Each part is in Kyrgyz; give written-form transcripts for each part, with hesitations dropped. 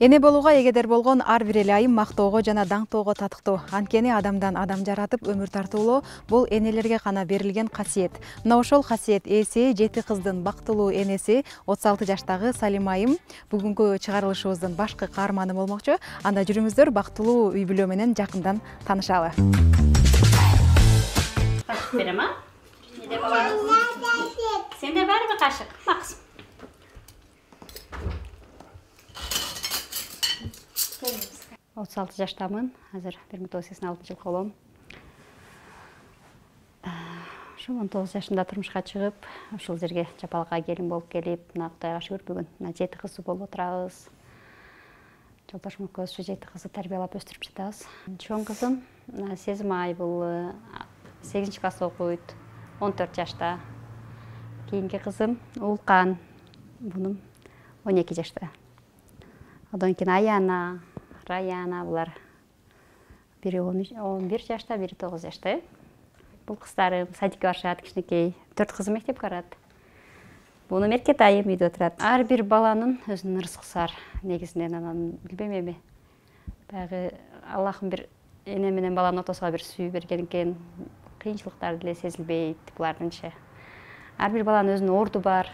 Эне болууга эгедер болгон ар бир эле айым мактоого жана даңктоого татыктуу. Анткени адамдан адам жаратып өмүр тартуулоо бул энелерге гана берилген касиет. Мына ошол касиет ээси 7 кыздын бактылуу энеси 36 жаштагы Салима айым бүгүнкү чыгарылышыбыздын башкы каарманы болмокчу. Анда жүрүңүздөр бактылуу үй бүлө менен жакындан таанышалы. Кашык берем, а? Сенде барбы кашык? Максим. 36 жаштамын, азыр 1986 жыл колом. Ошо 19 жашында турмушка чыгып, ушул жерге Жапалакка келин болуп келип, мына Кудайга шүгүр бүгүн мына 7 кызы болуп отурабыз. Жолдошум экөөбүз ушу 7 кызды тарбиялап өстүрүп жатабыз. Чоң кызым Сезим ай бул 8-классда окуйт, 14 жашта. Кийинки кызым Улкан, бунун 12 жашта. Одан кийин Аяна, Раяна булар бири 11 жашта, бири 9 жашта. Бул кыздарым садикке барышат, кичинекей. 4 кызым мектепке барат. Буну Меркет айым үйдө отурат. Ар бир баланын өзүнүн рызкысы бар. Негизинен анан билбейм эми. Баягы Аллахым бир эне менен баланын ортосуна бир сүйүү берген экен. Кыйынчылыктар деле сезилбейт булардынча. Ар бир баланын өзүнүн орду бар.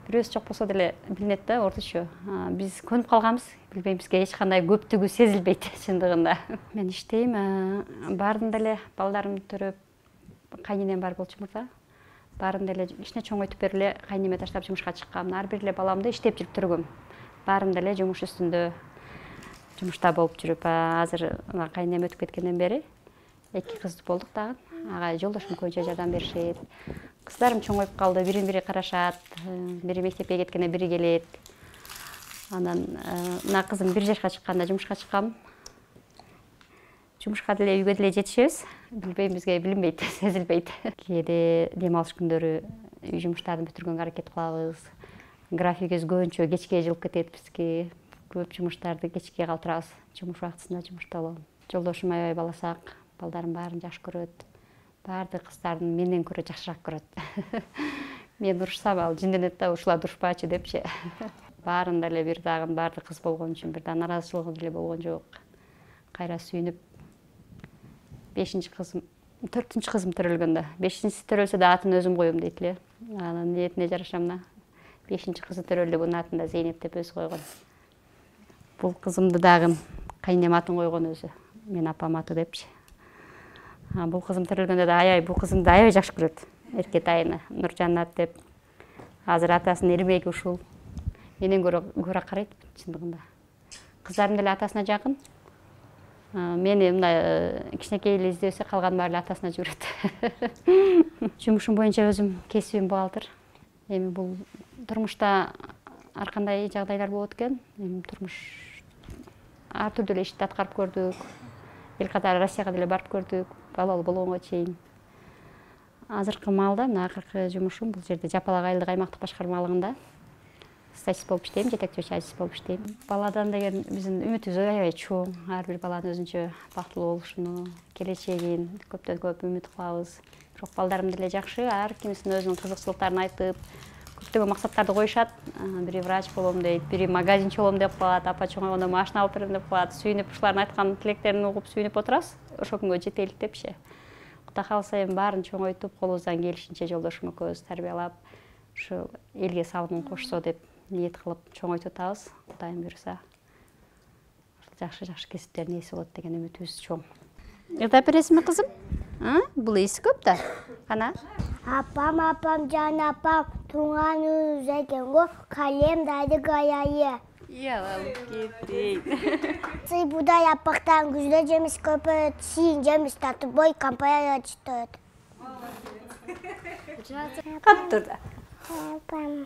Бирөөсү жок болсо деле билинет да ордучу. Биз көнүп калганбыз, билбейм, бизге эч кандай көптүгү сезилбейт чындыгында. Мен иштейм, баарын деле балдарымды төрөп, кайненем бар болчу мурда. Баарын деле ичине чоңойтуп берип эле кайнеме таштап жумушка чыккам. Ар бир эле баламды иштеп жүрүп төргөм. Баарын деле жумуш үстүндө жумушта болуп жүрүп, азыр кайненем өтүп кеткенден бери 2 кыз болдук дагы. Ага жолдошум көбүнчө жардам беришет. Кыздарым чоңоюп калды, бири карашат, бири мектепке кеткенде бири келет. Анан мына кызым 1 жашка чыкканда жумушка чыккам. Жумушка деле үйгө деле жетишебиз. Билбейм, бизге билинбейт, сезилбейт. Кээде дем алыш күндөрү үй жумуштарын бүтүргөнгө аракет кылабыз. Графигибиз көбүнчө кечке жылып кетет бизге. Көп жумуштарды кечке калтырабыз. Жумуш убактысында жумушта болом. Жолдошум аябай баласак, балдарым баарын жакшы көрөт. Баардык кыздардын менден көрө жакшыраак көрөт. Мен урушсам ал жинденет да, ушулар урушпачы депчи. Баарын деле бир дагы баардык кыз болгон үчүн бир да наразычылыгы деле болгон жок. Кайра сүйүнүп 5-чи кызым, 4-чү кызым төрөлгөндө, 5-чиси төрөлсө да атын өзүм коем дейт эле. Анан ниетине жараша мына 5-чи кызы төрөлдү, бунун атын да Зейнеп деп өзү койгон. Бул кызымды дагы кайнем атын койгон өзү. Мен апам аты депчи. Бул кызым төрөлгөндө да аябай бул кызымды аябай жакшы көрөт. Эркет айыны Нуржанат деп. Азыр атасынын эрмеги ушул. Менен көрө карайт чындыгында. Кыздарым деле атасына жакын. Мени мындай кичинекей эле издебесе калган баары эле атасына жүрөт. Жумушум боюнча өзүм кесибим бухгалтер. Эми бул турмушта ар кандай жагдайлар болот экен. Эми турмуш ар түрдүү эле ишти аткарып көрдүк. Эл катары Россияга деле барып көрдүк, балалуу болгонго чейин. Азыркы маалда мына акыркы жумушум бул жерде Жапалак айылдык аймактык башкармалыгында статист болуп иштейм, жетекчи адис болуп иштейм. Баладан деген биздин үмүтүбүз аябай чоң. Ар бир баланын өзүнчө бактылуу болушуну, келечегин көптөн көп үмүт кылабыз. Бирок балдарым деле жакшы, ар кимисин өзүнүн кызыкчылыктарын айтып, көптөгөн максаттарды коюшат. Бири врач болом дейт, бири магазинчи болом деп калат, апа чоңойгондо машина алып берем деп калат. Сүйүнүп, ушулардын айткан тилектерин угуп сүйүнүп отурабыз. Ошол күнгө жетелик депчи. Кудай кааласа эми баарын чоңойтуп, колубуздан келишинче жолдошум экөөбүз тарбиялап, ушу элге салымын кошсо деп ниет кылып чоңойтуп атабыз. Кудайым буйруса, жакшы кесиптердин ээси болот деген үмүтүбүз чоң. Ырдап бересиңби кызым? Бул ээси көп да. Кана? Апам, жан апам, туңан үзегенго калем дайды гаяйы. Алып кетейин. Сый будай апактан күздө жемиш көпөт, сийин жемиш татып бой компания чытат. Каттырда. Апам,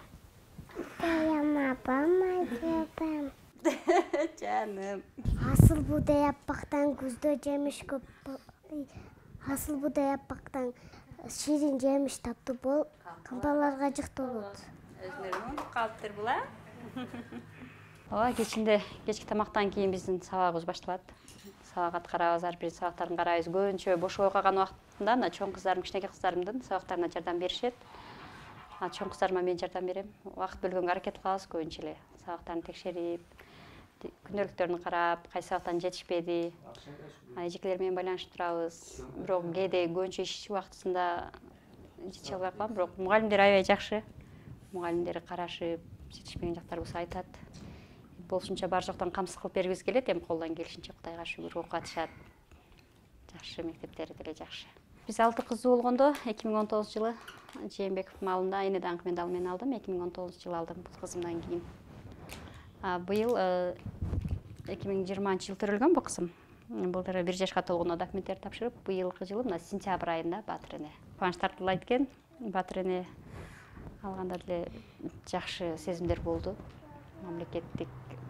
апам. Жаным. Асыл будай апактан күздө жемиш көпөт. Асыл будай апактан ширин жемиш татып бол компанияларга жыкталат. Өзүнөрүн калыптыр була. Ооба, кечки тамактан кийин биздин сабагыбыз башталат. Сабак аткарабыз, ар бир сабактарын карайбыз. Көбүнчө бош калган убактында мына чоң кыздарым, кичинекей кыздарымдын сабактарына жардам беришет. Чоң кыздарыма мен жардам берем. Убакыт бөлгөнгө аракет кылабыз көбүнчө эле. Сабактарын текшерип, күнделіктерін қарап, қайсы уақыттан жетішпеді, эжекелермен байланышып тұрабыз. Бирок кээде көбүнчө иш убактысында жетише албай калам, бирок мугалимдер аябай жакшы. Мугалимдер карашып, жетишпеген жактар болсо айтат. Болушунча бар жактан камсыз кылып бергибиз келет, эми колдон келишинче Кудайга шүгүр окутушат. Жакшы, мектептери деле жакшы. Биз 6 кызуу болгондо 2019 жылы Жээнбеков малында эне даңкы медалын мен алдым. 2019 жылы алдым бул кызымдан кийин. Быйыл 2020 жыл төрөлгөн бул кызым. Былтыр 1 жашка толгондо документтер тапшырып, быйылкы жылы мына сентябрь айында Батыр эне. Кубаныч тартылат экен. Батыр эне алганда деле жакшы сезимдер болду. Мамлекеттик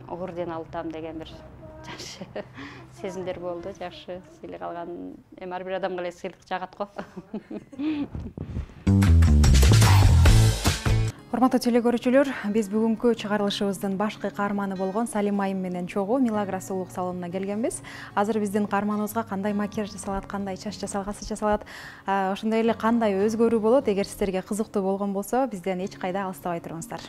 орден алсам деген бир жакшы сезимдер болду. Жакшы сыйлык алган эми ар бир адамга эле сыйлык жагат го. Урматтуу телекөрүүчүлөр, биз бүгүнкү чыгарылышыбыздын башкы каарманы болгон Салим айым менен чогуу Милагра сулуулук салонуна келгенбиз. Азыр биздин каарманыбызга кандай макияж жасалат, кандай чач жасалгасы жасалат, ошондой эле кандай өзгөрүү болот, эгер сиздерге кызыктуу болгон болсо, бизден эч кайда алыстабай туруңуздар.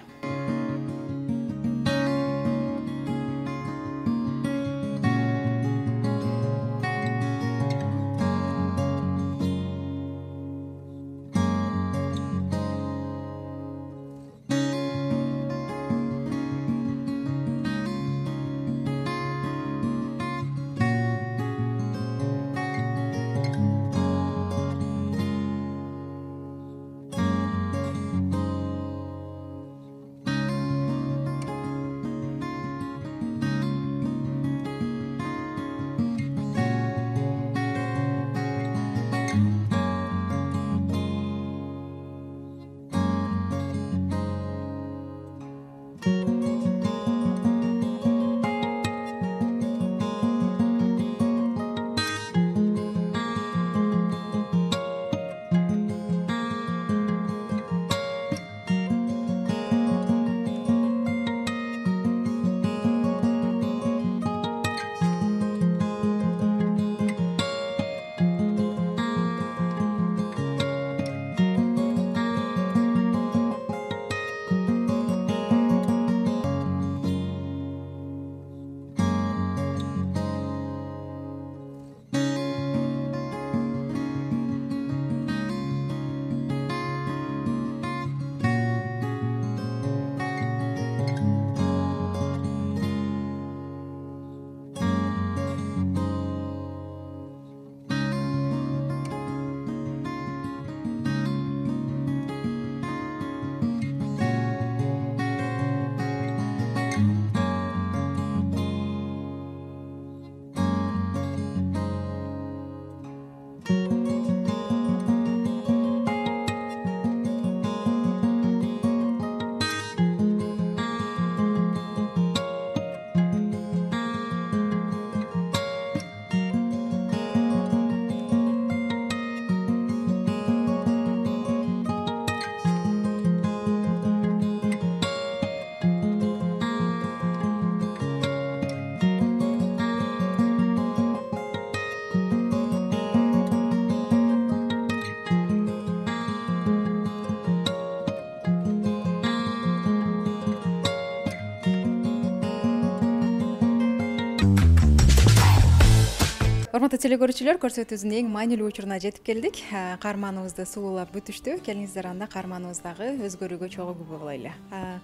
Урматтуу телекөрүүчүлөр, көрсөтүүбүздүн эң маанилүү учуруна жетип келдик. Каарманыбызды сулуулап бүтүштү. Келиңиздер анда каарманыбыздагы өзгөрүүгө чогуу күбө болойлу.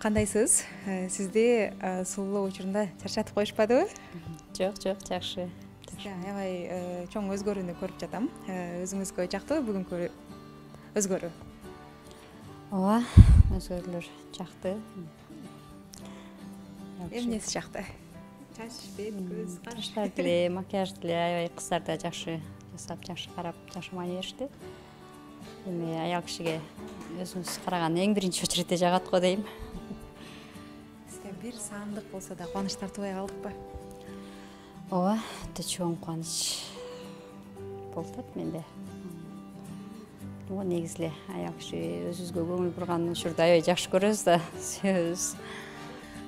Кандайсыз? Сизди сулуулоо учурунда чарчатып коюшпадыбы? Жок, жакшы. Аябай чоң өзгөрүүнү көрүп жатам. Өзүңүзгө жактыбы бүгүнкү өзгөрүү? Ооба, өзгөрүүлөр жакты. Эмнеси жакты? Чач, бет, көз, каш деле, макияж деле аябай кыздар да жакшы жасап, жакшы карап, жакшы маани беришти. Эми аял кишиге өзүңүз караган эң биринчи очередде жагат го дейм. Сизге бир саамдык болсо да кубаныч тартыбай калдыкпы? Ооба, өтө чоң кубаныч болуп атат менде. Негизи эле аял киши өзүбүзгө көңүл бурган учурда аябай жакшы көрөбүз да, сүйөбүз.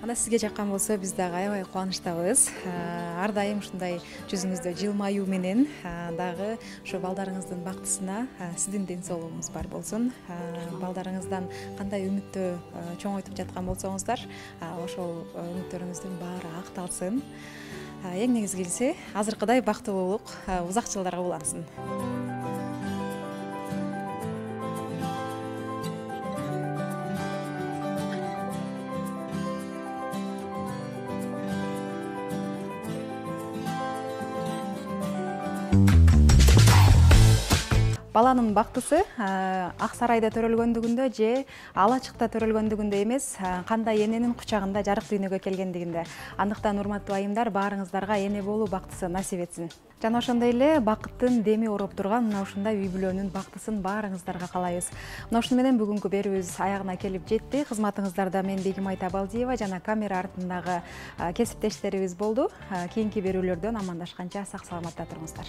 Анда сизге жаккан болсо биз дагы аябай кубанычтабыз. Ар дайым ушундай жүзүңүздө жылмаюу менен дагы ошо балдарыңыздын бактысына сиздин ден соолугуңуз бар болсун. Балдарыңыздан кандай үмүттө чоңойтуп жаткан болсоңуздар, ошол үмүттөрүңүздүн баары акталсын. Эң негизгиси азыркыдай бактылуулук узак жылдарга улансын. Баланын бактысы ак сарайда төрөлгөндүгүндө же ала ачыкта төрөлгөндүгүндө эмес, кандай эненин кучагында жарык дүйнөгө келгендигинде. Андыктан урматтуу айымдар, баарыңыздарга эне болуу бактысы насип этсин. Жана ошондой эле бакыттын деми ороп турган мына ушундай үй бүлөнүн бактысын баарыңыздарга каалайбыз. Мына ушуну менен бүгүнкү берүүбүз аягына келип жетти. Кызматыңыздарда мен Бегимай Табалдиева жана камера артындагы кесиптештерибиз болду. Кийинки берүүлөрдөн амандашканча сак саламатта туруңуздар.